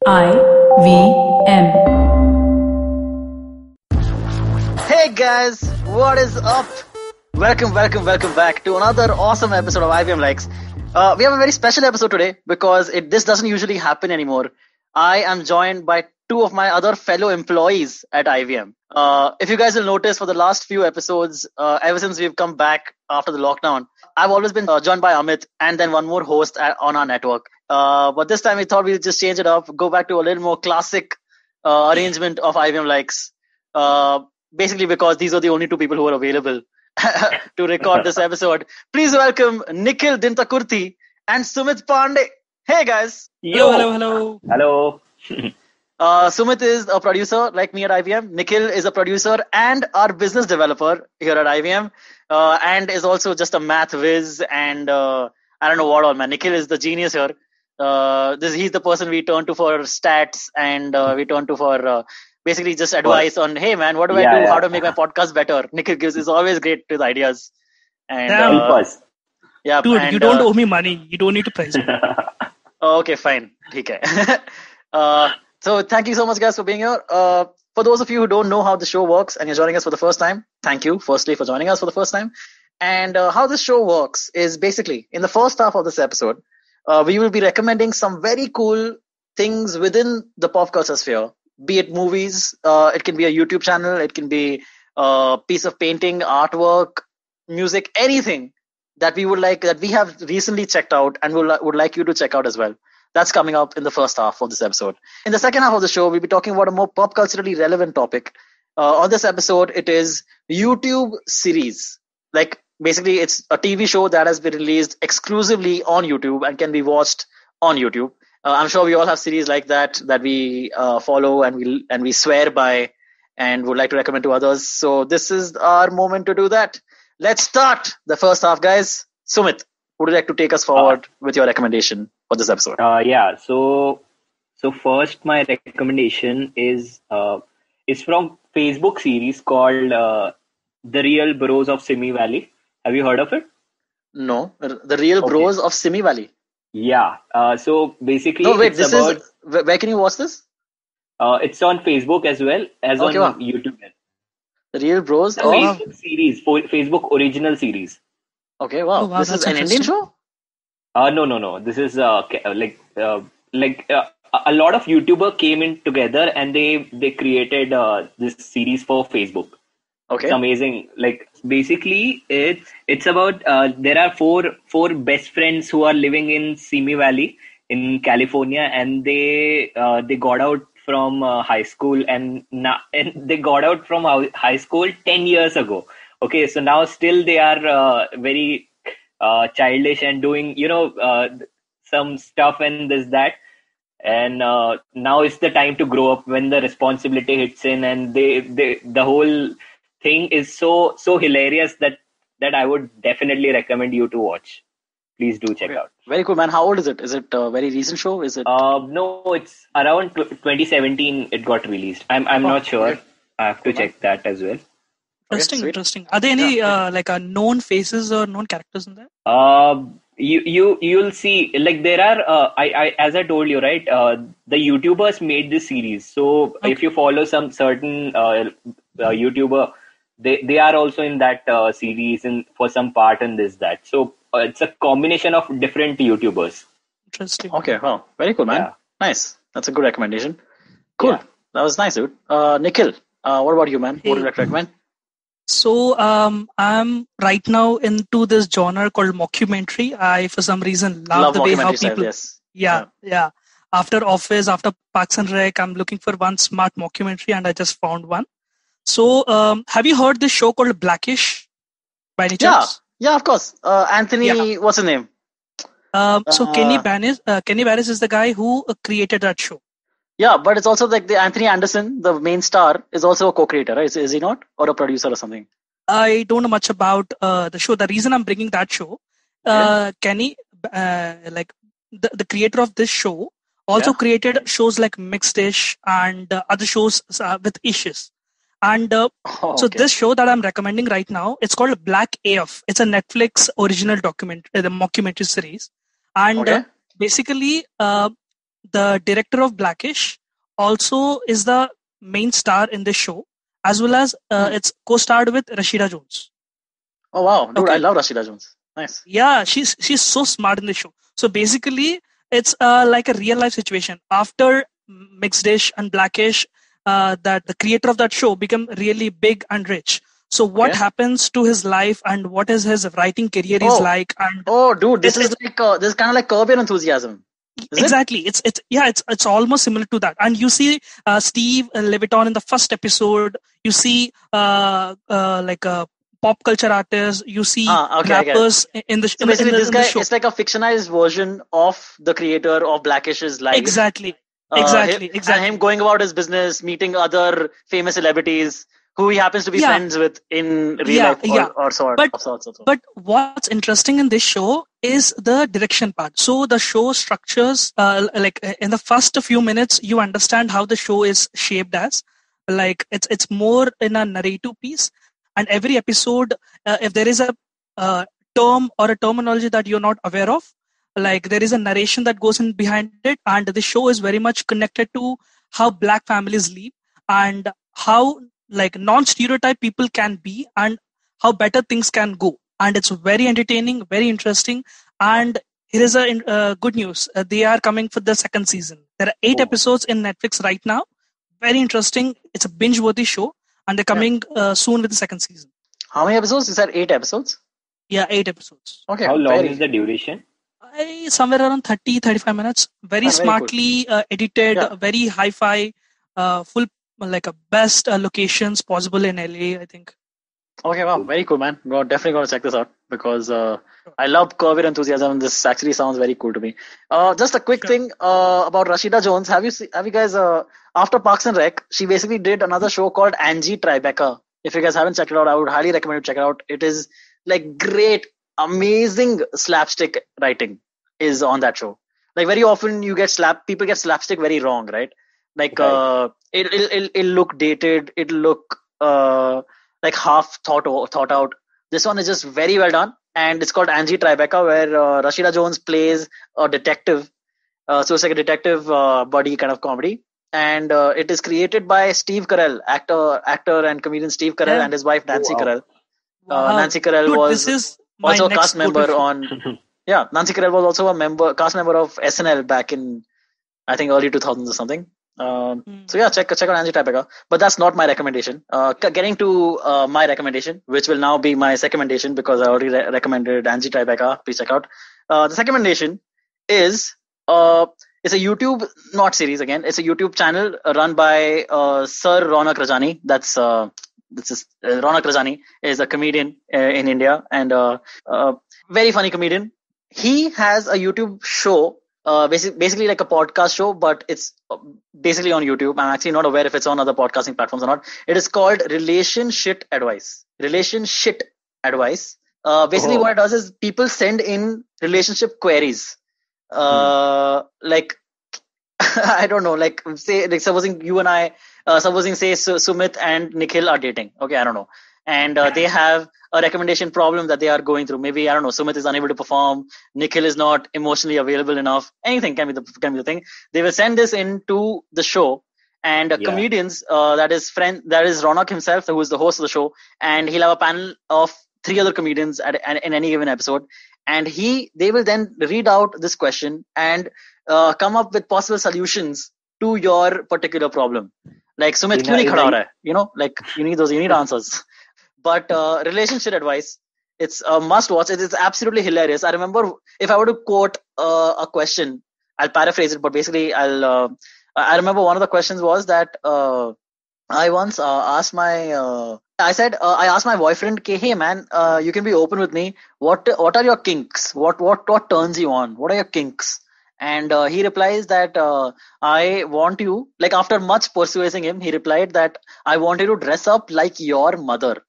IVM. Hey guys, what is up? Welcome back to another awesome episode of IVM Likes. We have a very special episode today because this doesn't usually happen anymore. I am joined by two of my other fellow employees at IVM. If you guys will notice, for the last few episodes, ever since we've come back after the lockdown, I've always been joined by Amit and then one more host on our network. But this time we thought we'd just change it up, go back to a little more classic arrangement of IVM Likes. Basically because these are the only two people who are available to record this episode. Please welcome Nikhil Dintakurti and Sumit Pandey. Hey guys. Hello. Sumit is a producer like me at IVM. Nikhil is a producer and our business developer here at IVM, and is also just a math whiz and I don't know what all, man. Nikhil is the genius here. He's the person we turn to for stats and we turn to for basically just advice on, hey man, what do I do? How to make my podcast better? Nikhil is always great with ideas. And yeah, dude, and, you don't owe me money. You don't need to praise me. Okay, fine. Okay. So thank you so much, guys, for being here. For those of you who don't know how the show works and you're joining us for the first time, thank you, firstly, for joining us for the first time. And how this show works is basically, in the first half of this episode, we will be recommending some very cool things within the pop culture sphere. Be it movies, it can be a YouTube channel, it can be a piece of painting, artwork, music, anything that we would like, that we have recently checked out and would like you to check out as well. That's coming up in the first half of this episode. In the second half of the show, we'll be talking about a more pop culturally relevant topic. On this episode, it is YouTube series. Like, basically, it's a TV show that has been released exclusively on YouTube and can be watched on YouTube. I'm sure we all have series like that we follow and we swear by and would like to recommend to others. So this is our moment to do that. Let's start the first half, guys. Sumit, would you like to take us forward with your recommendation for this episode? So first, my recommendation is from Facebook series called The Real Bros of Simi Valley. Have you heard of it? No, The Real Bros of Simi Valley. Yeah. So basically, no, wait. Where can you watch this? It's on Facebook as well as on YouTube. The Real Bros of Facebook series, Facebook original series. Okay, wow. This is an Indian show? No. This is a lot of YouTubers came in together and they created this series for Facebook. Okay. It's amazing. Like, basically, it's about there are four best friends who are living in Simi Valley in California, and they got out from high school and they got out from high school 10 years ago. Okay, so now still they are very childish and doing some stuff and this that, and now it's the time to grow up when the responsibility hits in, and the whole thing is so hilarious that I would definitely recommend you to watch. Please do check out. Very cool, man. How old is it? Is it a very recent show? Is it? No, it's around 2017 it got released. I'm not sure. Okay. I have to check that as well. Interesting. Are there any known faces or known characters in there? You'll see, like, there are I as I told you, right, the YouTubers made this series. So if you follow some certain YouTuber, they are also in that series and for some part in that. So it's a combination of different YouTubers. Interesting. Okay, wow, very cool, man. Yeah. Nice. That's a good recommendation. Cool. Yeah. That was nice, dude. Nikhil, what about you, man? What would you like to recommend? So I'm right now into this genre called mockumentary. I, for some reason, love the way how people. Yes. Yeah. After Office, after Parks and Rec, I'm looking for one smart mockumentary, and I just found one. So have you heard this show called Blackish? By any chance? Yeah, of course. Anthony, what's his name? So Kenny Barris is the guy who created that show. Yeah, but it's also like the Anthony Anderson, the main star, is also a co-creator, right? Is he not? Or a producer or something? I don't know much about the show. The reason I'm bringing that show, Kenny, the creator of this show, also created shows like Mixed Dish and other shows with issues. And so this show that I'm recommending right now, it's called Black AF. It's a Netflix original the mockumentary series. And basically, the director of Blackish, also is the main star in this show, as well as it's co-starred with Rashida Jones. Oh wow, dude! I love Rashida Jones. Nice. Yeah, she's so smart in the show. So basically, it's like a real life situation. After Mixed Dish and Blackish, that the creator of that show become really big and rich. So what happens to his life and what is his writing career is like? And dude, this is kind of like Curb Your Enthusiasm. Exactly. It's almost similar to that. And you see Steve Leviton in the first episode. You see like a pop culture artist. You see rappers in the So basically, this guy show. is like a fictionalized version of the creator of Blackish's life. Exactly. And him going about his business, meeting other famous celebrities who he happens to be friends with in real life or sorts. But what's interesting in this show is the direction part. So the show structures, like in the first few minutes, you understand how the show is shaped as. Like it's more in a narrative piece, and every episode, if there is a term or a terminology that you're not aware of, like there is a narration that goes in behind it, and the show is very much connected to how Black families live and how like non-stereotype people can be and how better things can go. And it's very entertaining, very interesting. And here is a good news. They are coming for the second season. There are 8 episodes in Netflix right now. Very interesting. It's a binge-worthy show. And they're coming soon with the second season. How many episodes? You said 8 episodes? Yeah, 8 episodes. Okay. How long is the duration? Somewhere around 30-35 minutes. Very smartly edited, very hi-fi, full like a best locations possible in LA, I think. Okay, wow, very cool, man. We're definitely going to check this out because I love Curb Your Enthusiasm. This actually sounds very cool to me. Just a quick thing about Rashida Jones. Have you guys after Parks and Rec, she basically did another show called Angie Tribeca. If you guys haven't checked it out, I would highly recommend you check it out. It is like great, amazing slapstick writing is on that show. Like very often people get slapstick very wrong, right? Like it'll look dated, it'll look like half thought out. This one is just very well done, and it's called Angie Tribeca, where Rashida Jones plays a detective. So it's like a detective buddy kind of comedy, and it is created by Steve Carell, actor and comedian Steve Carell, and his wife Nancy Carell. Nancy Carell was also a cast member on. Yeah, Nancy Carell was also a cast member of SNL back in I think early 2000s or something. So yeah, check out Angie Tribeca. But that's not my recommendation. Getting to my recommendation, which will now be my recommendation because I already recommended Angie Tribeca. Please check out. The second recommendation is it's a YouTube, not series again. It's a YouTube channel run by Sir Raunaq Rajani. Raunaq Rajani is a comedian in India and very funny comedian. He has a YouTube show. Basically like a podcast show, but it's basically on YouTube. I'm actually not aware if it's on other podcasting platforms or not. It is called RelationShit Advice. RelationShit Advice. Basically what it does is people send in relationship queries. Like, I don't know, like supposing you and I, say Sumit and Nikhil are dating. Okay, I don't know. And they have a recommendation problem that they are going through. Maybe, I don't know, Sumit is unable to perform, Nikhil is not emotionally available enough. Anything can be the thing. They will send this into the show, and comedians, that is Raunaq himself, who is the host of the show, and he'll have a panel of 3 other comedians in any given episode, and they will then read out this question and come up with possible solutions to your particular problem. Like, Sumit, kyun nahi khada ho raha hai? You know, like you need answers. But RelationShit Advice, it's a must watch. It is absolutely hilarious. I remember, if I were to quote a question, I'll paraphrase it, but basically I remember one of the questions was that I once asked I asked my boyfriend, hey man, you can be open with me. What are your kinks? What turns you on? What are your kinks? And he replies that I want you, like after much persuading him, he replied that I want you to dress up like your mother.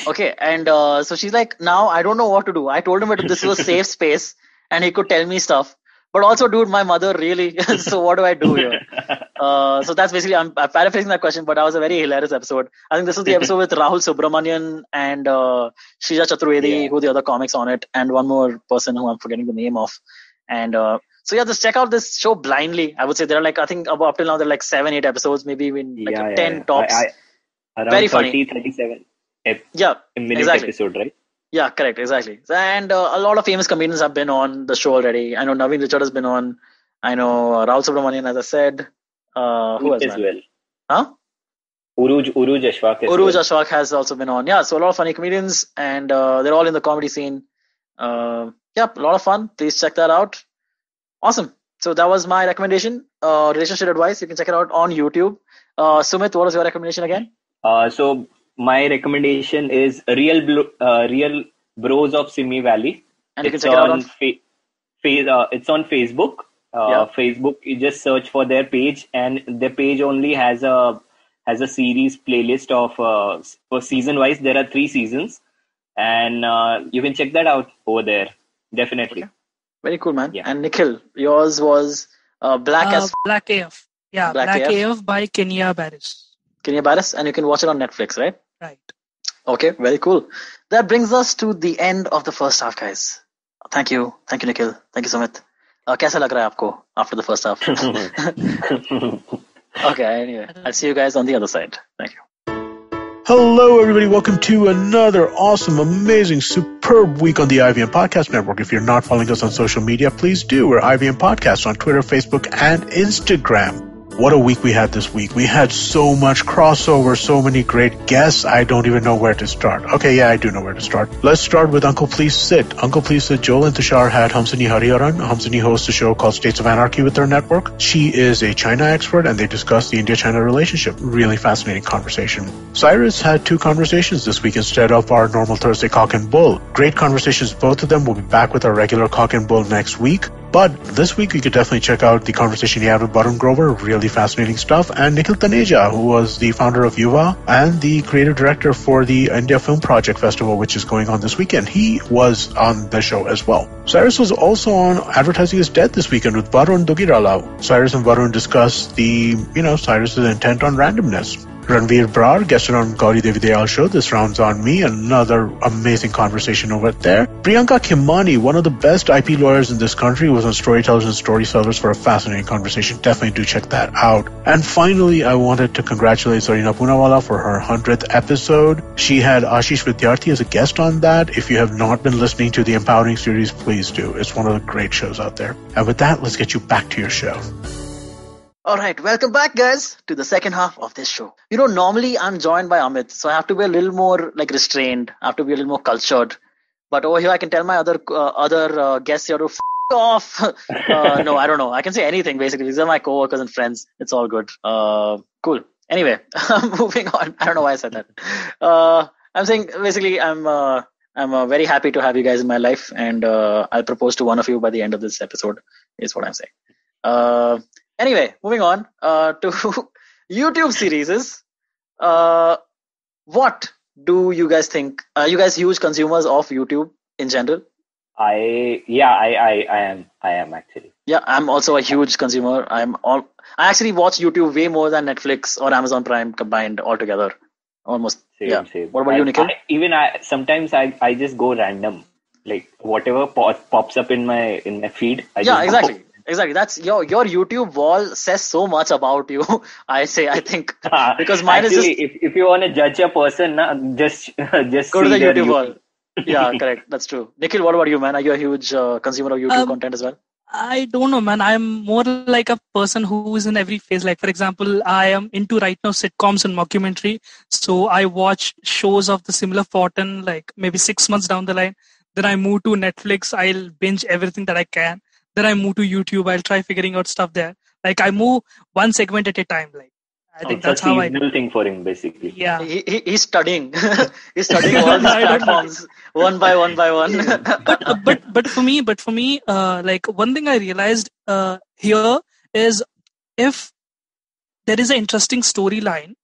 Okay, and so she's like, now I don't know what to do. I told him that this was a safe space and he could tell me stuff. But also, dude, my mother really, so what do I do here? So that's basically, I'm paraphrasing that question, but that was a very hilarious episode. I think this was the episode with Rahul Subramanian and Shrija Chaturvedi, who the other comics on it, and one more person who I'm forgetting the name of. And So yeah, just check out this show blindly. I would say there are like, I think up till now there are like 7-8 episodes, maybe even like 10 tops. Around Very 30, funny. 37 minute exactly. episode, right? Yeah, correct, exactly. And a lot of famous comedians have been on the show already. I know Naveen Richard has been on. I know Rahul Subramanian, as I said. Who else, as man? well. Huh? Uruj Ashfaq as Uruj well. Ashfaq has also been on. Yeah, so a lot of funny comedians, and they're all in the comedy scene. A lot of fun. Please check that out. Awesome. So that was my recommendation. RelationShit Advice. You can check it out on YouTube. Sumit, what was your recommendation again? So my recommendation is Real Bros of Simi Valley. And you can check it out on it's on Facebook. Facebook, you just search for their page, and their page only has a series playlist of for season wise. There are 3 seasons, and you can check that out over there. Definitely. Okay. Very cool, man. Yeah. And Nikhil, yours was Black AF. Yeah, Black AF by Kenya Barris. Kenya Barris, and you can watch it on Netflix, right? Right. Okay, very cool. That brings us to the end of the first half, guys. Thank you, Nikhil. Thank you, Sumit. कैसा लग रहा है आपको after the first half? Okay, anyway, I'll see you guys on the other side. Thank you. Hello, everybody. Welcome to another awesome, amazing, superb week on the IVM Podcast Network. If you're not following us on social media, please do. We're IVM Podcast on Twitter, Facebook, and Instagram. What a week we had this week. We had so much crossover, so many great guests. I don't even know where to start. Okay, yeah, I do know where to start. Let's start with Uncle Please Sit. Uncle Please Sit, Joel and Tushar had Hamsini Hariharan. Hamsini hosts a show called States of Anarchy with their network. She is a China expert, and they discuss the India-China relationship. Really fascinating conversation. Cyrus had 2 conversations this week instead of our normal Thursday Cock and Bull. Great conversations, both of them. We'll be back with our regular Cock and Bull next week. But this week, you could definitely check out the conversation he had with Varun Grover. Really fascinating stuff. And Nikhil Taneja, who was the founder of Yuva and the creative director for the India Film Project Festival, which is going on this weekend. He was on the show as well. Cyrus was also on Advertising is Dead this weekend with Varun Dugirala. Cyrus and Varun discussed Cyrus's intent on randomness. Ranveer Brar guested on Gauri Devi Dayal show. This rounds on me. Another amazing conversation over there. Priyanka Khimani, one of the best IP lawyers in this country, was on Storytellers and Storysellers for a fascinating conversation. Definitely do check that out. And finally, I wanted to congratulate Zarina Poonawala for her 100th episode. She had Ashish Vidyarthi as a guest on that. If you have not been listening to the Empowering series, please do. It's one of the great shows out there. And with that, let's get you back to your show. Alright, welcome back, guys, to the second half of this show. Normally I'm joined by Amit, so I have to be a little more restrained. I have to be a little more cultured. But over here, I can tell my other guests here to f*** off. No, I don't know. I can say anything, basically. These are my coworkers and friends. It's all good. Cool. Anyway, moving on. I don't know why I said that. I'm saying, basically, I'm very happy to have you guys in my life, and I'll propose to one of you by the end of this episode, is what I'm saying. Anyway, moving on to YouTube series. What do you guys think? Are you guys huge consumers of YouTube in general? I am actually. Yeah, I'm also a huge consumer. I actually watch YouTube way more than Netflix or Amazon Prime combined altogether. Almost. Same. What about you, Nikhil? Sometimes I just go random, like whatever pops up in my feed. Exactly. Exactly. That's your YouTube wall says so much about you. I think because mine actually, is just if you want to judge a person, just go to the YouTube wall. Yeah, correct. That's true. Nikhil, what about you, man? Are you a huge consumer of YouTube content as well? I don't know, man. I'm more like a person who is in every phase. Like, for example, I am into right now sitcoms and mockumentary. So I watch shows of the similar fortune, like maybe 6 months down the line. Then I move to Netflix. I'll binge everything that I can. Then I move to YouTube. I'll try figuring out stuff there. Like, I move one segment at a time. Like, I think that's how I do. It's a seasonal thing for him, basically. Yeah. He's studying. He's studying all these platforms one by one. But for me, like, one thing I realized here is, if there is an interesting storyline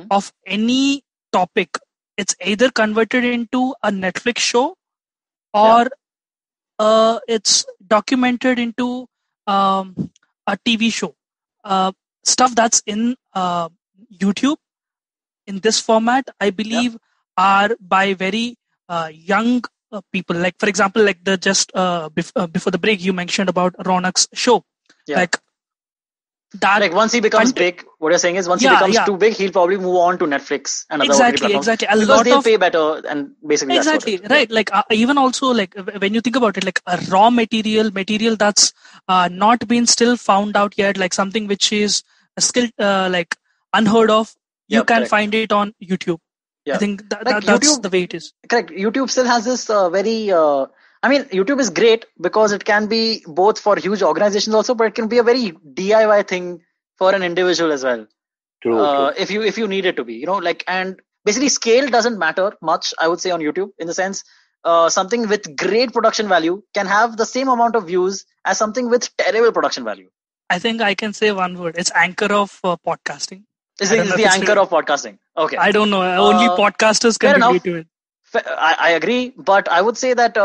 of any topic, it's either converted into a Netflix show or it's documented into a TV show. Stuff that's in YouTube in this format, I believe, are by very young people. Like for example, like the just before the break, you mentioned about Raunaq's show. Yeah. Like that. Like once he becomes big, what you're saying is once he becomes too big, he'll probably move on to Netflix and other OTT platforms. Exactly. Because they'll pay better, and basically exactly that's right. Like even also like when you think about it, like a raw material that's not been still found out yet, like something which is still like unheard of. You can find it on YouTube. Yeah. I think that's YouTube, the way it is. Correct. YouTube still has this very. I mean, YouTube is great because it can be both for huge organizations also, but it can be a very DIY thing for an individual as well. True. If you need it to be, you know, like, and basically scale doesn't matter much, I would say, on YouTube, in the sense something with great production value can have the same amount of views as something with terrible production value. I think I can say one word. It's anchor of podcasting. It's the anchor of podcasting. Okay. I don't know. Only podcasters can relate to it. I agree, but I would say that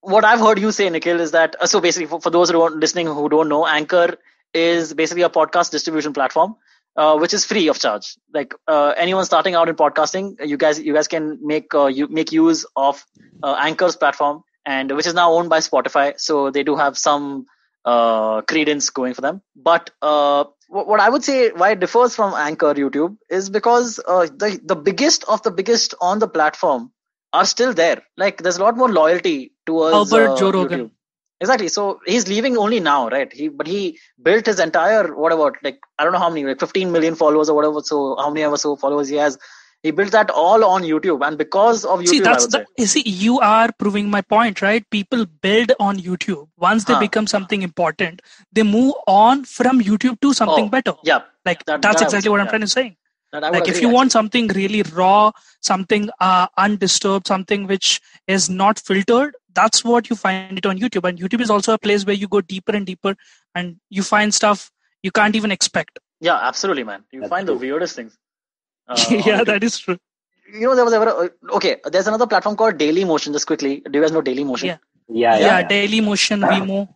what I've heard you say, Nikhil, is that so basically for those who are listening who don't know, Anchor is basically a podcast distribution platform, which is free of charge. Like anyone starting out in podcasting, you guys can make use of Anchor's platform, and which is now owned by Spotify. So they do have some credence going for them. But what I would say why it differs from Anchor YouTube is because the biggest of the biggest on the platform are still there. Like there's a lot more loyalty towards Joe Rogan. YouTube. Exactly. So he's leaving only now, right? He built his entire like I don't know how many, like 15 million followers or whatever. So how many ever so followers he has. He built that all on YouTube, and because of YouTube, you are proving my point, right? People build on YouTube. Once they become something important, they move on from YouTube to something better. Yeah, like that's exactly what I'm trying to say. Like if you want something really raw, something undisturbed, something which is not filtered, that's what you find it on YouTube. And YouTube is also a place where you go deeper and deeper, and you find stuff you can't even expect. Yeah, absolutely, man. You find the weirdest things. Yeah, that is true. You know, there was there's another platform called Dailymotion. Just quickly, do you guys know Dailymotion? Yeah. Dailymotion, Vimeo.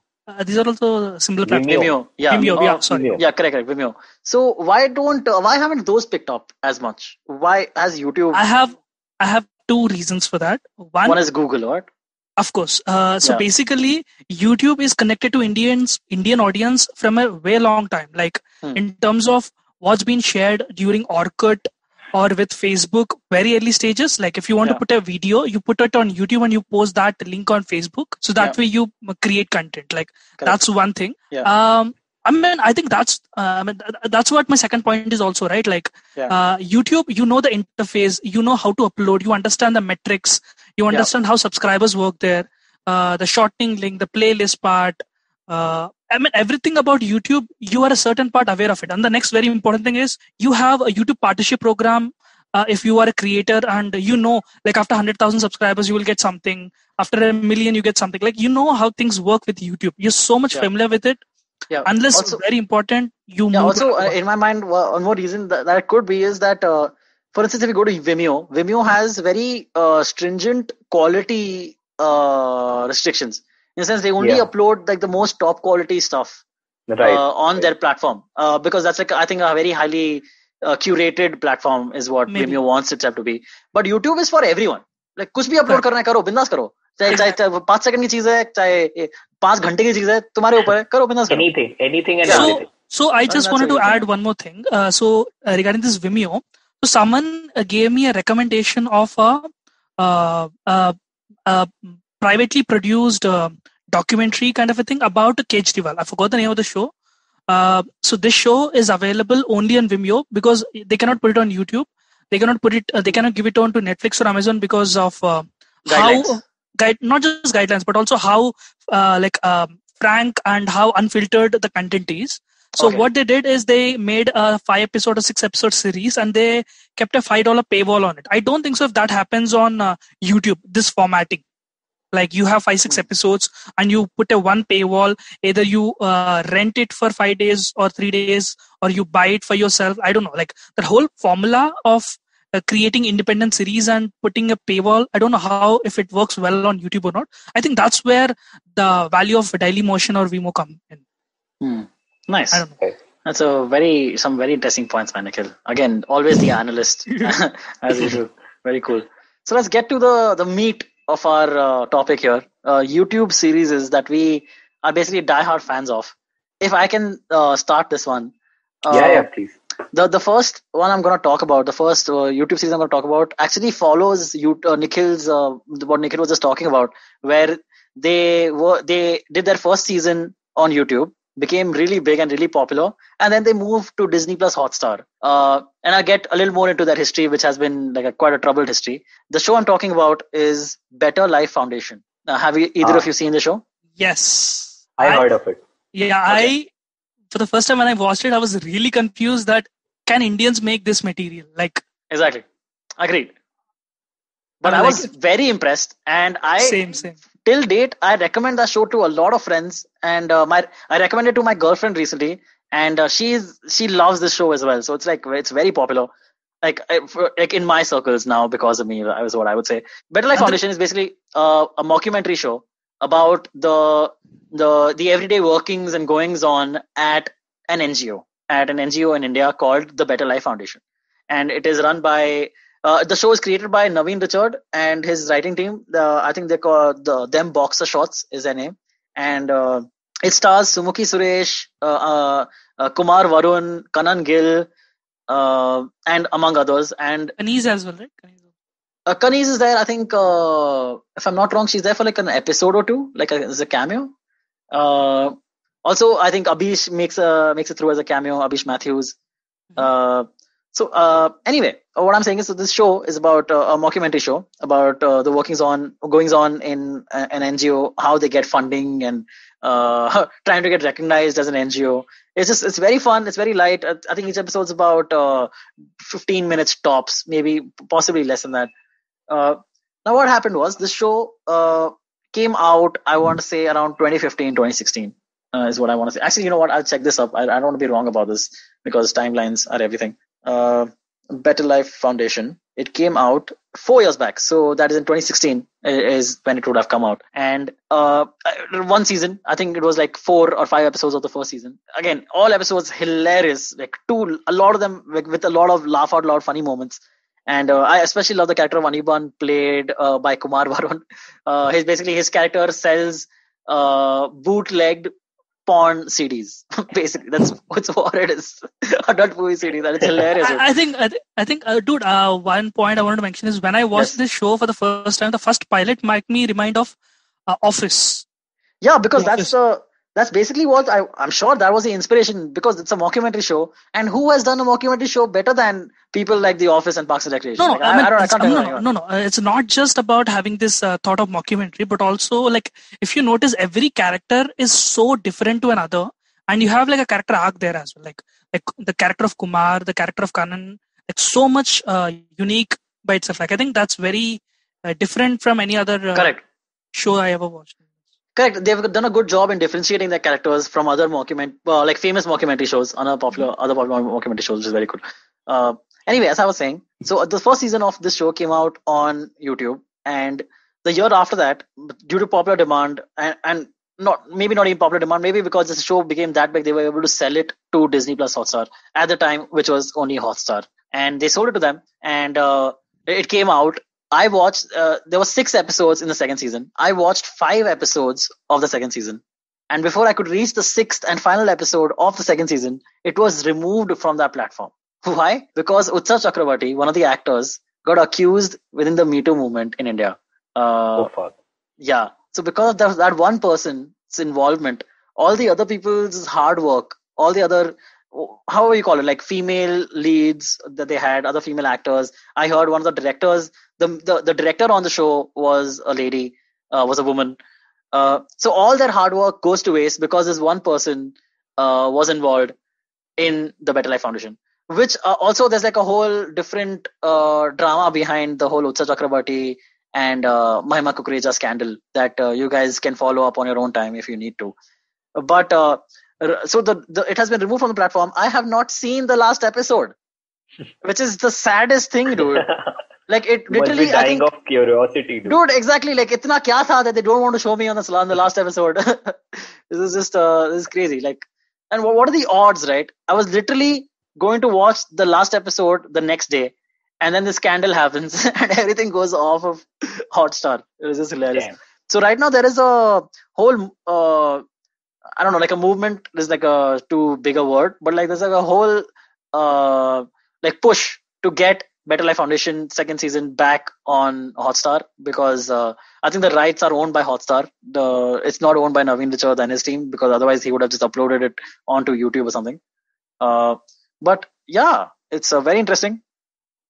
These are also similar platforms. Vimeo. Yeah, correct. Vimeo. So why haven't those picked up as much? Why has YouTube? I have two reasons for that. One is Google, right? Of course. Basically, YouTube is connected to Indian audience from a way long time. Like in terms of what's been shared during Orkut or with Facebook, very early stages. Like if you want to put a video, you put it on YouTube and you post that link on Facebook. So that way you create content. Like that's one thing. Yeah. I think that's what my second point is also, right? Like YouTube, you know the interface, you know how to upload, you understand the metrics, you understand how subscribers work there, the shortening link, the playlist part. Everything about YouTube, you are a certain part aware of it. And the next very important thing is you have a YouTube partnership program. If you are a creator and you know, like after 100,000 subscribers, you will get something. After 1 million, you get something. Like, you know how things work with YouTube. You're so much familiar with it. Yeah. Unless also, very important, you move. Also, in my mind, one more reason that could be is that, for instance, if you go to Vimeo has very stringent quality restrictions. In the sense, they only upload like the most top quality stuff on their platform because that's like I think a very highly curated platform is what Vimeo wants itself to be. But YouTube is for everyone. Like कुछ भी upload करना है करो, बिंदास करो. चाहे 5 second की चीज है, चाहे 5 घंटे की चीज है, तुम्हारे ऊपर है, करो बिंदास करो. Anything and everything. So I just wanted to add one more thing. Regarding this Vimeo, so someone gave me a recommendation of a privately produced documentary kind of a thing about Kejriwal. I forgot the name of the show. So this show is available only on Vimeo because they cannot put it on YouTube. They cannot put it. They cannot give it on to Netflix or Amazon because of not just guidelines, but also how frank and how unfiltered the content is. So what they did is they made a 5 episode or 6 episode series and they kept a $5 paywall on it. I don't think so if that happens on YouTube, this formatting. Like you have 5-6 episodes and you put a one paywall, either you rent it for 5 days or 3 days or you buy it for yourself. I don't know, like the whole formula of creating independent series and putting a paywall. I don't know how, if it works well on YouTube or not. I think that's where the value of Dailymotion or Vimeo come in. Nice. That's some very interesting points, man, Nikhil. Again, always the analyst as usual. Very cool. So let's get to the meat of our topic here, YouTube series that we are basically diehard fans of. If I can start this one. Please. The first one I'm going to talk about, the first YouTube series I'm going to talk about, actually follows Nikhil's what Nikhil was just talking about, where they did their first season on YouTube, became really big and really popular, and then they moved to Disney Plus Hotstar. And I'll get a little more into that history, which has been like quite a troubled history. The show I'm talking about is Better Life Foundation. Have either of you seen the show? Yes. I heard of it. Yeah, okay. For the first time when I watched it, I was really confused that can Indians make this material? Like, exactly. Agreed. But I was very impressed, and same. Till date, I recommend that show to a lot of friends, and I recommended it to my girlfriend recently, and she loves this show as well. So it's very popular, like in my circles now because of me. That was what I would say. Better Life Foundation is basically a mockumentary show about the everyday workings and goings on at an NGO in India called the Better Life Foundation, and it is run by. The show is created by Naveen Richard and his writing team. I think they call them Boxer Shots is their name, and it stars Sumukhi Suresh, Kumar Varun, Kanan Gill, and among others. And Kaniz as well, right? Kaniz is there. I think if I'm not wrong, she's there for like an episode or two, like as a cameo. Also, I think Abhish makes it through as a cameo. Abhish Matthews. So anyway, what I'm saying is that this show is about a mockumentary show about the goings on in an NGO, how they get funding and trying to get recognized as an NGO. It's very fun. It's very light. I think each episode's about 15 minutes tops, maybe possibly less than that. Now what happened was this show came out, I want to say around 2015, 2016 is what I want to say. Actually, you know what? I'll check this up. I don't want to be wrong about this because timelines are everything. Better Life Foundation. It came out 4 years back, so that is in 2016 is when it would have come out. And one season, I think it was like 4 or 5 episodes of the first season. Again, all episodes hilarious, like a lot of them with a lot of laugh out loud funny moments. And I especially love the character of Aniban played by Kumar Varun. His character sells bootlegged porn CDs. Basically, that's what it is. Adult movie CDs, and it's hilarious. I think, dude. One point I wanted to mention is when I watched this show for the first time, the first pilot made me remind of Office. Yeah, because that's basically what I'm sure that was the inspiration, because it's a mockumentary show, and who has done a mockumentary show better than people like The Office and Parks and Recreation? No. It's not just about having this thought of mockumentary, but also like if you notice, every character is so different to another, and you have like a character arc there as well. Like the character of Kumar, the character of Kanan, like so much unique by itself. Like I think that's very different from any other show I ever watched. Correct. They've done a good job in differentiating their characters from other like famous mockumentary shows, other popular mockumentary shows, which is very good. Anyway, as I was saying, so the first season of this show came out on YouTube, and the year after that, due to popular demand and not even popular demand, maybe because this show became that big, they were able to sell it to Disney Plus Hotstar at the time, which was only Hotstar, and they sold it to them, and it came out. I watched, there were 6 episodes in the second season. I watched 5 episodes of the second season. And before I could reach the 6th and final episode of the second season, it was removed from that platform. Why? Because Utsav Chakrabarti, one of the actors, got accused within the Me Too movement in India. Yeah. So because of that one person's involvement, all the other people's hard work, all the other, however you call it, like female leads that they had, other female actors. I heard one of the directors, the director on the show was a lady, was a woman. So all their hard work goes to waste because this one person was involved in the Better Life Foundation. Which also there's like a whole different drama behind the whole Utsav Chakrabarti and Mahima Kukreja scandal that you guys can follow up on your own time if you need to. But so it has been removed from the platform. I have not seen the last episode, which is the saddest thing, dude. Like it literally, must be dying of curiosity, dude. Exactly. Like itna kya tha that they don't want to show me on the last episode. This is just this is crazy. Like, and what are the odds, right? I was literally going to watch the last episode the next day, and then the scandal happens, and everything goes off of Hotstar. It was just hilarious. Damn. So right now there is a whole, I don't know, like a movement is like a too big a word, but like there's like a whole like push to get Better Life Foundation second season back on Hotstar, because I think the rights are owned by Hotstar. It's not owned by Naveen Richard and his team, because otherwise he would have just uploaded it onto YouTube or something. But yeah, it's very interesting,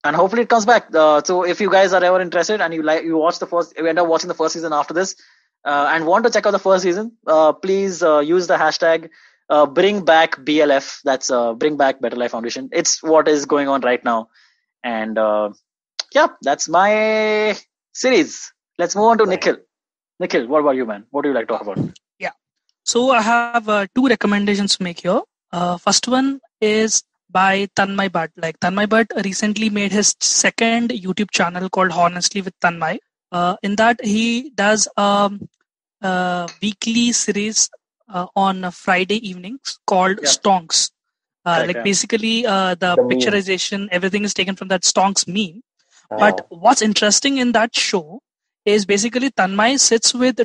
and hopefully it comes back. So if you guys are ever interested and you end up watching the first season after this, and want to check out the first season, please use the hashtag bring back BLF. That's bring back Better Life Foundation. It's what is going on right now. And yeah, that's my series. Let's move on to Nikhil. Nikhil, what about you, man? What do you like to talk about? Yeah. So I have 2 recommendations to make here. First one is by Tanmay Bhat. Like Tanmay Bhat recently made his second YouTube channel called Honestly with Tanmay. In that he does a weekly series on Friday evenings called STONKS. Basically the picturization, everything is taken from that STONKS meme. But what's interesting in that show is basically Tanmay sits with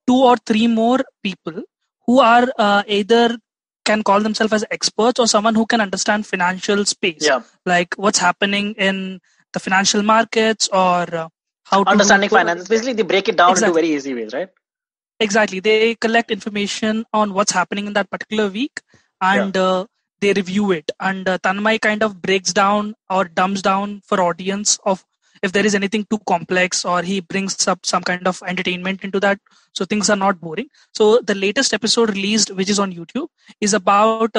2 or 3 more people who are either can call themselves as experts or someone who can understand financial space, like what's happening in the financial markets, or how to understanding finance. Basically, they break it down into very easy ways, right? Exactly. They collect information on what's happening in that particular week, and they review it. And Tanmay kind of breaks down or dumbs down for audience of if there is anything too complex, or he brings up some kind of entertainment into that, so things are not boring. So the latest episode released, which is on YouTube, is about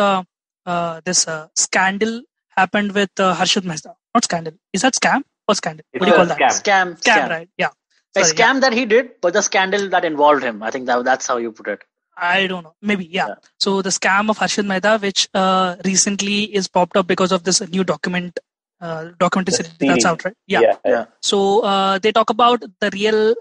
this scandal happened with Harshad Mehta. Not scandal. Is that scam or scandal? What do you call that? Scam, right? Yeah. A scam that he did, but the scandal that involved him. I think that's how you put it. I don't know. Maybe, yeah. So the scam of Harshad Mehta, which recently is popped up because of this new documentary that's out, right? Yeah. So they talk about the real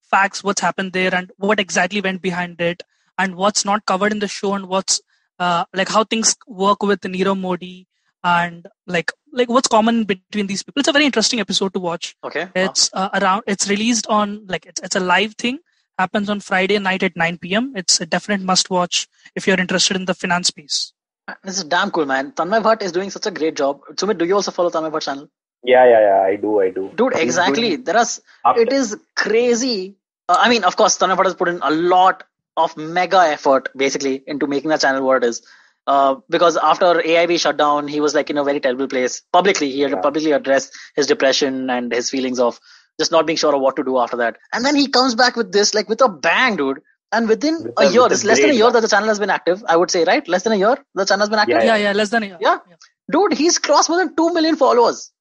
facts, what's happened there, and what exactly went behind it, and what's not covered in the show, and what's like how things work with Nirav Modi, and like what's common between these people. It's a very interesting episode to watch. Okay. It's it's released on it's a live thing. Happens on Friday night at 9 p.m. It's a definite must-watch if you're interested in the finance piece. This is damn cool, man. Tanmay Bhat is doing such a great job. Sumit, do you also follow Tanmay Bhat's channel? Yeah, I do. Dude, exactly. It is crazy. I mean, of course, Tanmay Bhat has put in a lot of mega effort, basically, into making that channel what it is. Because after AIB shut down, he was like in a very terrible place. Publicly, he had to publicly address his depression and his feelings of just not being sure of what to do after that. And then he comes back with this, like with a bang, dude. And within a year, it's less than a year that the channel has been active, I would say, right? Less than a year, the channel has been active? Yeah, less than a year. Yeah. Dude, he's crossed more than 2 million followers.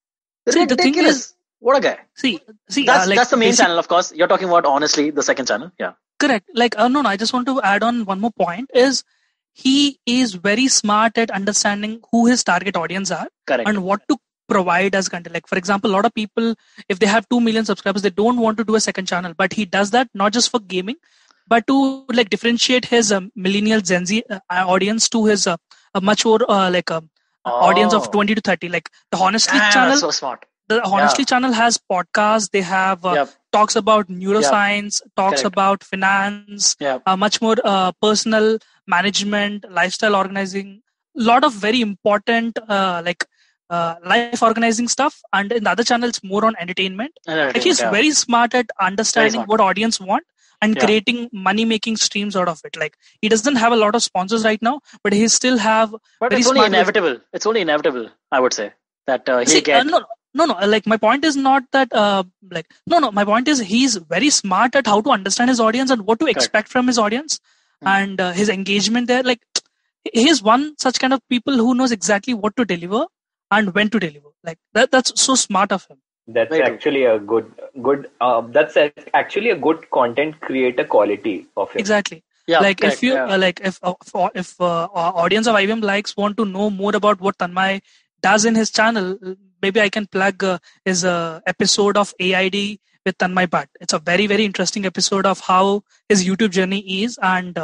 See, the thing is, what a guy. See, that's the main channel, of course. You're talking about Honestly, the second channel. Yeah. Correct. No, I just want to add on one more point is he is very smart at understanding who his target audience are. Correct. And what to provide as content. Like, for example, a lot of people, if they have 2 million subscribers, they don't want to do a second channel, but he does that not just for gaming, but to like differentiate his millennial Gen Z audience to his a much more audience of 20 to 30. Like the Honestly channel. That's so smart. The Honestly channel has podcasts. They have talks about neuroscience, talks about finance, much more personal management, lifestyle organizing, a lot of very important life organizing stuff. And in the other channel, it's more on entertainment. Like he's very smart at understanding what audience want and creating money-making streams out of it. Like he doesn't have a lot of sponsors right now, but he still have. But it's only inevitable. It's only inevitable, I would say, that he'll get. No. Like my point is not that. My point is he's very smart at how to understand his audience and what to expect from his audience, and his engagement there. Like he's one such kind of people who knows exactly what to deliver and when to deliver. Like that's so smart of him. That's actually a good. That's actually a good content creator quality of him. Exactly. Yeah. Like correct, if you if audience of IVM likes want to know more about what Tanmay does in his channel, maybe I can plug his episode of AID with Tanmay Bhat. It's a very, very interesting episode of how his YouTube journey is, and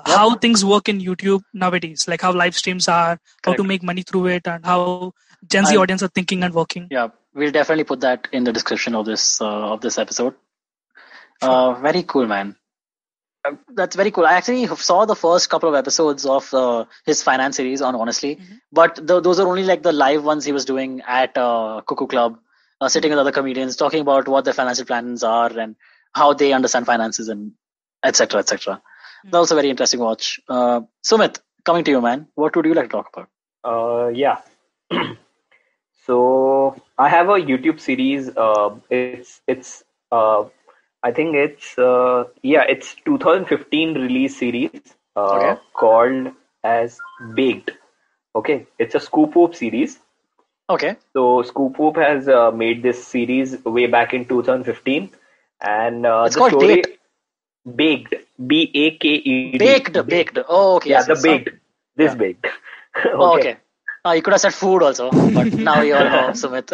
how things work in YouTube nowadays, like how live streams are, how to Correct. make money through it, and how Gen Z audience are thinking and working. Yeah, we'll definitely put that in the description of this episode. Very cool, man. That's very cool. I actually saw the first couple of episodes of his finance series on Honestly, but those are only like the live ones he was doing at Cuckoo Club, sitting with other comedians, talking about what their financial plans are and how they understand finances and etc. etc. That was a very interesting watch. Sumit, coming to you, man. What would you like to talk about? Yeah. So I have a YouTube series. It's I think it's 2015 release series Okay. called as Baked. Okay, it's a ScoopWhoop series. Okay. So ScoopWhoop has made this series way back in 2015, and It's the called story Date. Baked, Baked. Baked. Oh, okay. Yeah, Yes, the yes. baked. This Yeah. baked. Oh, okay. You could have said food also, but now you all know, Sumit,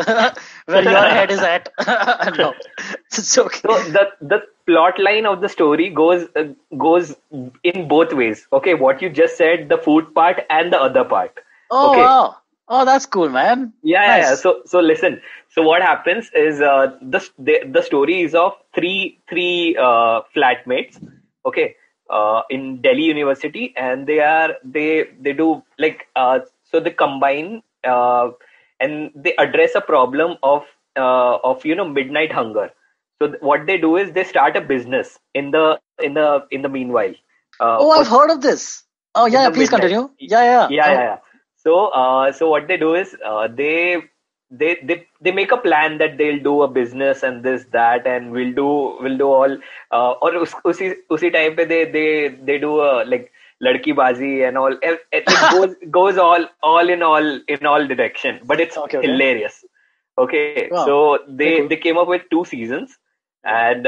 where your head is at. No, it's okay. So the plot line of the story goes in both ways. Okay, what you just said, the food part and the other part. Oh, Okay. wow. Oh, that's cool, man. Yeah. Nice. So listen. So what happens is the story is of three flatmates. Okay. In Delhi University, and they do like so they combine and they address a problem of midnight hunger. So what they do is they start a business in the meanwhile. I've heard of this. Oh, yeah, please continue. Yeah. So what they do is they make a plan that they'll do a business and this that, and we'll do all or usi time pe they do like ladki bazi and all. It goes all in all direction, but it's hilarious. Okay, Wow. so Very cool. they came up with 2 seasons, and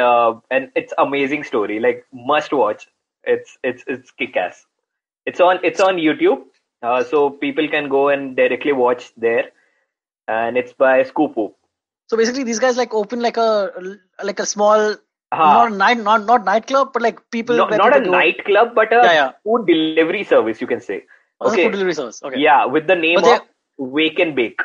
it's amazing story, like must watch. It's kick-ass. It's on YouTube, so people can go and directly watch there, and it's by ScoopWhoop. So basically, these guys like open like a small, not nightclub, but like people. Not a nightclub, but a food delivery service, you can say. Oh, okay. Food delivery service. Okay. Yeah, with the name of Wake and Bake.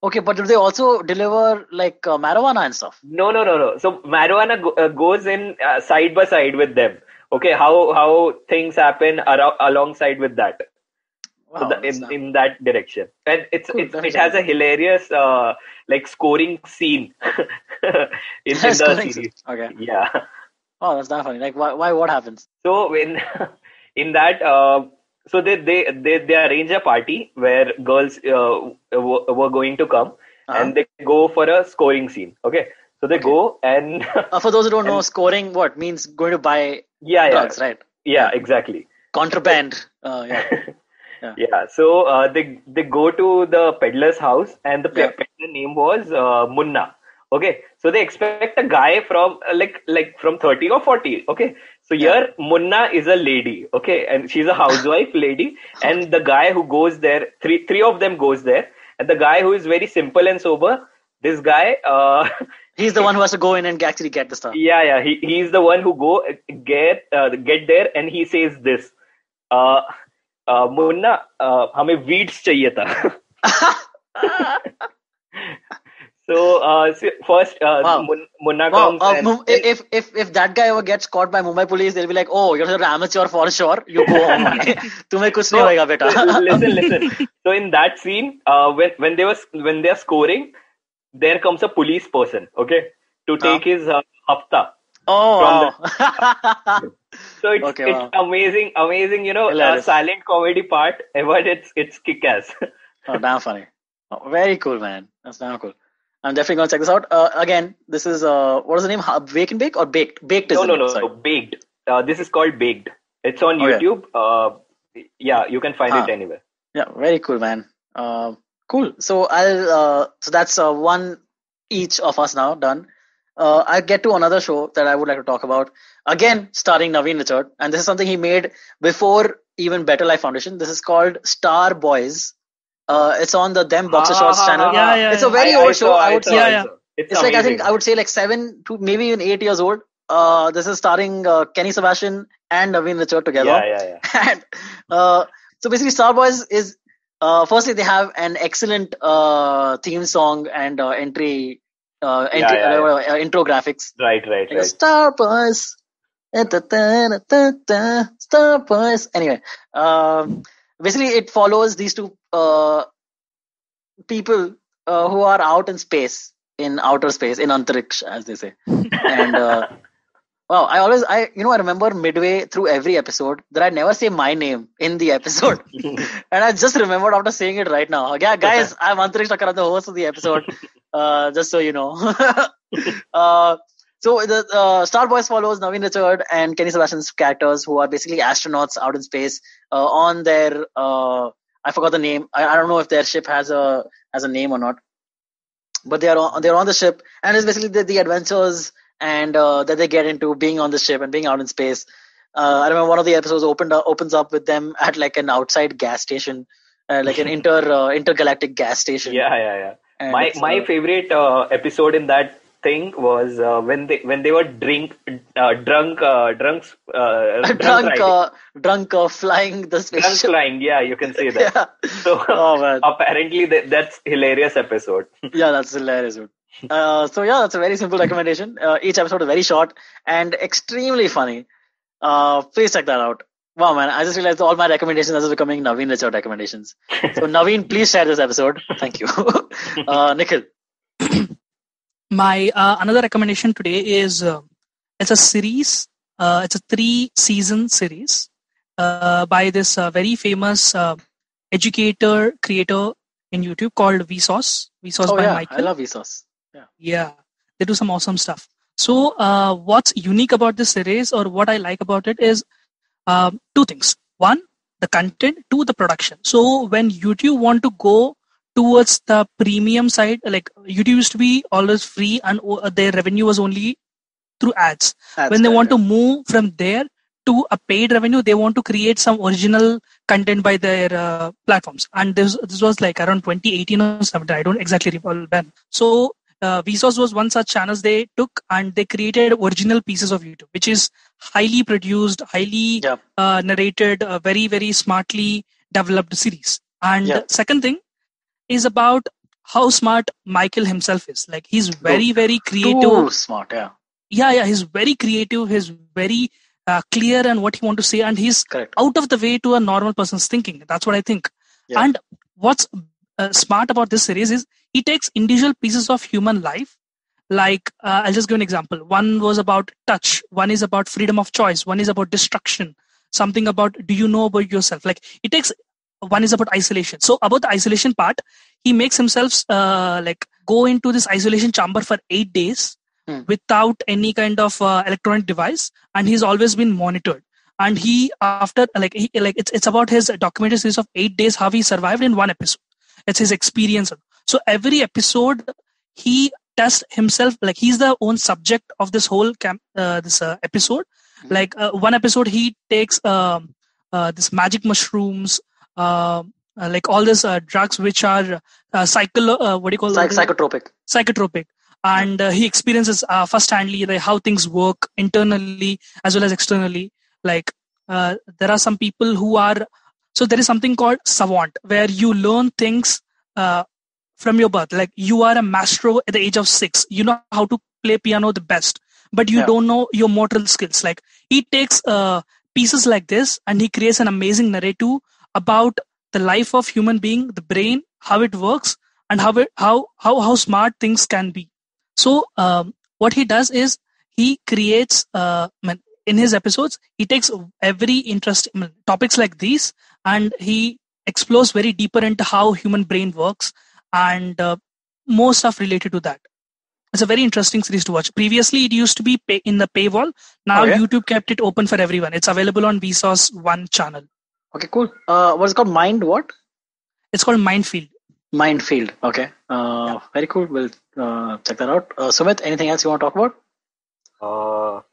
Okay, but do they also deliver like marijuana and stuff? No. So marijuana goes in side by side with them. Okay, how things happen alongside with that. Wow, so in that direction, and it has a hilarious like scoring scene in the series. Okay. Yeah. Oh, that's not funny. Like, why? What happens? So when in that, so they arrange a party where girls were going to come, and they go for a scoring scene. Okay, so they go and for those who don't know, scoring what means going to buy drugs, right? Yeah, exactly. Contraband. Yeah. So they go to the peddler's house, and the peddler name was Munna. Okay, so they expect a guy from like from 30 or 40. Okay, so here Munna is a lady. Okay, and she's a housewife lady, and the guy who goes there, three of them goes there, and the guy who is very simple and sober, this guy. He's the one who has to go in and actually get the stuff. Yeah. He's the one who get there, and he says this. Munna हमें weeds चाहिए था. So first Munna comes and if that guy ever gets caught by Mumbai police, they'll be like, oh, you're an amateur for sure, you go home. तुम्हें कुछ नहीं होएगा बेटा. Listen. So in that scene, when they are scoring, there comes a police person, okay, to take his hafta. Oh, so it's amazing, silent comedy part, but it's kick-ass. Oh, damn funny. Oh, very cool, man. That's damn cool. I'm definitely going to check this out. Again, this is, what is the name? Wake and Bake or Baked? Baked is No, Baked. This is called Baked. It's on YouTube. Yeah, you can find it anywhere. Yeah, very cool, man. Cool. So so that's one each of us now done. I get to another show that I would like to talk about. Again, starring Naveen Richard. And this is something he made before even Better Life Foundation. This is called Star Boys. It's on the Them Boxer Shorts channel. Yeah. It's a very old show. I would say. Yeah. It's like, I think I would say like 7 to maybe even 8 years old. this is starring Kenny Sebastian and Naveen Richard together. Yeah. And so basically, Star Boys is firstly they have an excellent theme song and intro graphics. Right. Star Boys. Star Boys. Anyway, basically it follows these two people who are out in space, in outer space, in Antariksh, as they say. And wow, I remember midway through every episode that I never say my name in the episode. And I just remembered after saying it right now. Yeah, guys, I'm Antariksh Thakkar, the host of the episode. Just so you know. So the Star Boys follows Naveen Richard and Kenny Sebastian's characters, who are basically astronauts out in space on their I forgot the name. I don't know if their ship has a name or not, but they're on the ship, and it's basically the adventures and that they get into being on the ship and being out in space. I remember one of the episodes opens up with them at like an outside gas station, like an intergalactic gas station. Yeah. And my favorite episode in that thing was when they were drunk flying the spaceship. Drunk flying, yeah, you can say that. Yeah. So apparently that's hilarious episode. Yeah, that's hilarious. So yeah, that's a very simple recommendation. Each episode is very short and extremely funny. Please check that out. Wow, man, I just realized all my recommendations are becoming Naveen Richard recommendations. So Naveen, please share this episode. Thank you. Nikhil. My another recommendation today is it's a series. It's a 3-season series by this very famous educator creator in YouTube called Vsauce. Vsauce by Michael. I love Vsauce. Yeah, they do some awesome stuff. So what's unique about this series, or what I like about it, is two things. One, the content. Two, the production. So when YouTube want to go towards the premium side, like YouTube used to be always free and their revenue was only through ads. When they want to move from there to a paid revenue, they want to create some original content by their platforms. And this was like around 2018 or 17. I don't exactly recall when. So Vsauce was one such channels they took, and they created original pieces of YouTube, which is highly produced, highly narrated, very, very smartly developed series. And second thing is about how smart Michael himself is. Like, he's very, very creative. Too smart, yeah. Yeah, he's very creative. He's very clear on what he wants to say, and he's out of the way to a normal person's thinking. That's what I think. Yeah. And what's smart about this series is he takes individual pieces of human life. Like, I'll just give an example. One was about touch. One is about freedom of choice. One is about destruction. Something about, do you know about yourself? Like, it takes, one is about isolation. So about the isolation part, he makes himself go into this isolation chamber for 8 days without any kind of electronic device, and he's always been monitored. And he, after it's about his documentary series of 8 days, how he survived in one episode. It's his experience. So every episode he tests himself, like he's the own subject of this whole episode. Like one episode he takes this magic mushrooms, like all these drugs which are psychotropic. And he experiences first-handly like how things work internally as well as externally. Like there are some people who are, so there is something called savant, where you learn things from your birth. Like, you are a maestro at the age of 6. You know how to play piano the best, but you don't know your motor skills. Like, he takes pieces like this and he creates an amazing narrative about the life of human being, the brain, how it works, and how smart things can be. So what he does is he creates in his episodes, he takes every interesting topics like these, and he explores very deeper into how human brain works and more stuff related to that. It's a very interesting series to watch. Previously, it used to be in the paywall. Now YouTube kept it open for everyone. It's available on Vsauce One channel. Okay, cool. What's it called? Mind what? It's called Mindfield. Mindfield. Okay. Very cool. We'll check that out. Sumit, anything else you want to talk about?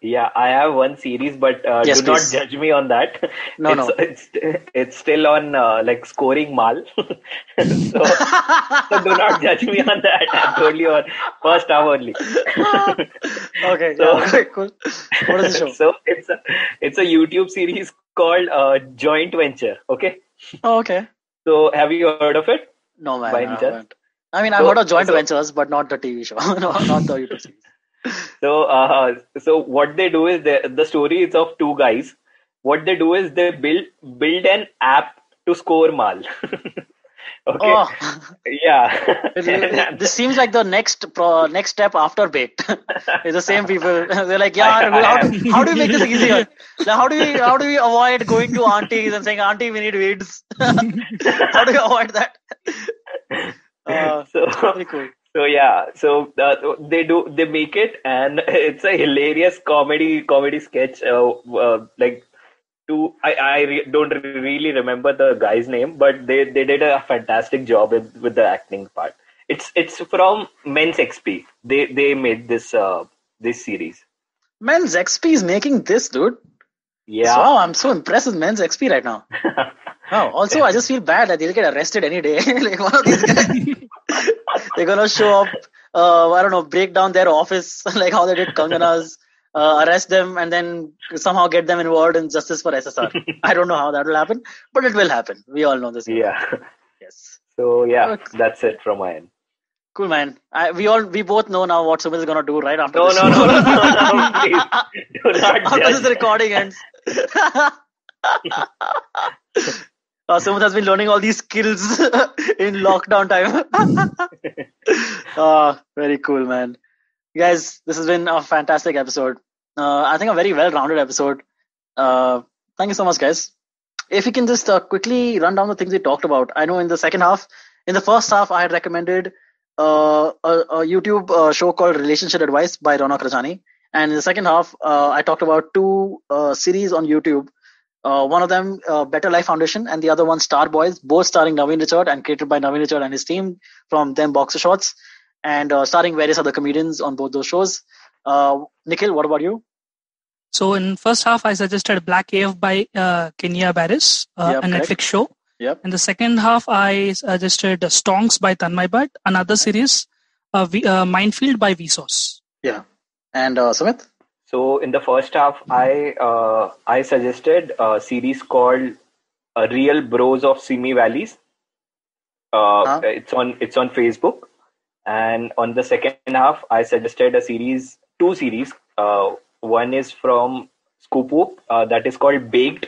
Yeah, I have one series, but Yes, do not please. judge me on that. No. It's still on like scoring mal. So do not judge me on that. I told you on first half only. Okay, So- yeah, okay, cool. What is the show? So it's a YouTube series called Joint Venture. Okay. Oh, okay. So have you heard of it? No, man, By I any chance? haven't. I mean, I've So- heard of Joint so- Ventures, but not the TV show. No, not the YouTube series. So what they do is the story is of two guys. What they do is they build an app to score mal. Okay. Oh, Yeah. this seems like the next step after baked. It's the same people. They're like, yeah, how do we make this easier? Like, how do we avoid going to aunties and saying, auntie, we need weeds? How do we avoid that? So Very cool. So yeah, so they make it, and it's a hilarious comedy sketch. Don't really remember the guy's name, but they did a fantastic job with the acting part. It's from MensXP. They made this series. MensXP is making this, dude. Yeah. Wow, I'm so impressed with MensXP right now. Oh, also, I just feel bad that they'll get arrested any day. Like one of these guys, they're gonna show up. I don't know, break down their office like how they did Kangana's, arrest them, and then somehow get them involved in justice for SSR. I don't know how that will happen, but it will happen. We all know this. Yeah. Yes. So yeah, Okay. that's it from my end. Cool, man. We both know now what Sumit is gonna do right after No, this. no, please do not After this judge. recording ends. Sumit has been learning all these skills in lockdown time. Very cool, man. Guys, this has been a fantastic episode. I think a very well-rounded episode. Thank you so much, guys. If you can just quickly run down the things we talked about. I know in the first half, I had recommended a YouTube show called RelationShit Advice by Raunaq Rajani. And in the second half, I talked about two series on YouTube. One of them, Better Life Foundation, and the other one, Star Boys, both starring Naveen Richard and created by Naveen Richard and his team from them Boxer Shorts, and starring various other comedians on both those shows. Nikhil, what about you? So in first half, I suggested Black AF by Kenya Barris, Yep, a correct. Netflix show. Yep. In the second half, I suggested STONKS by Tanmay Bhat, another series, Minefield by Vsauce. Yeah. And Sumit? So in the first half, I suggested a series called Real Bros of Simi Valleys. It's on Facebook, and on the second half, I suggested two series. One is from ScoopWhoop, that is called Baked,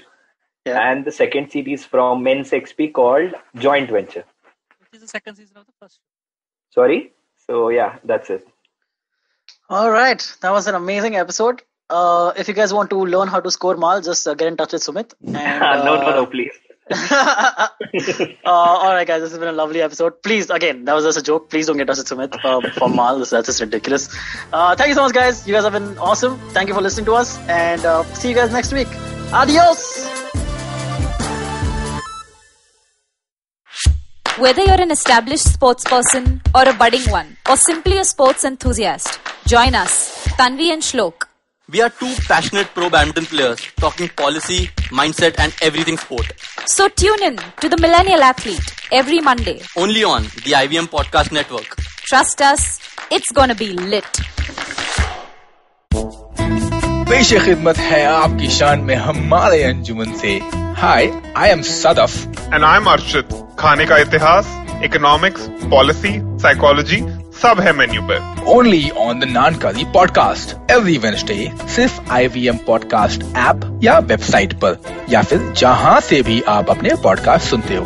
Yeah. and the second series from MensXP called Joint Venture. Which is the second season of the first show. Sorry. So yeah, that's it. All right. That was an amazing episode. If you guys want to learn how to score mal, just get in touch with Sumit. And, No, please. all right, guys. This has been a lovely episode. Please, again, that was just a joke. Please don't get in touch with Sumit for mal. That's just ridiculous. Thank you so much, guys. You guys have been awesome. Thank you for listening to us. And see you guys next week. Adios. Whether you're an established sports person or a budding one, or simply a sports enthusiast, join us, Tanvi and Shlok. We are two passionate pro badminton players talking policy, mindset and everything sport. So tune in to the Millennial Athlete every Monday. Only on the IVM Podcast Network. Trust us, it's gonna be lit. पेश खिदमत है आपकी शान में हमारे अंजुमन से. Hi, I am Sadaf. And I'm Arshit. खाने का इतिहास, इकोनॉमिक्स, पॉलिसी, साइकोलॉजी सब है मेन्यू पे. Only on the नानकरी पॉडकास्ट every Wednesday सिर्फ IVM पॉडकास्ट ऐप या वेबसाइट पर या फिर जहां से भी आप अपने पॉडकास्ट सुनते हो.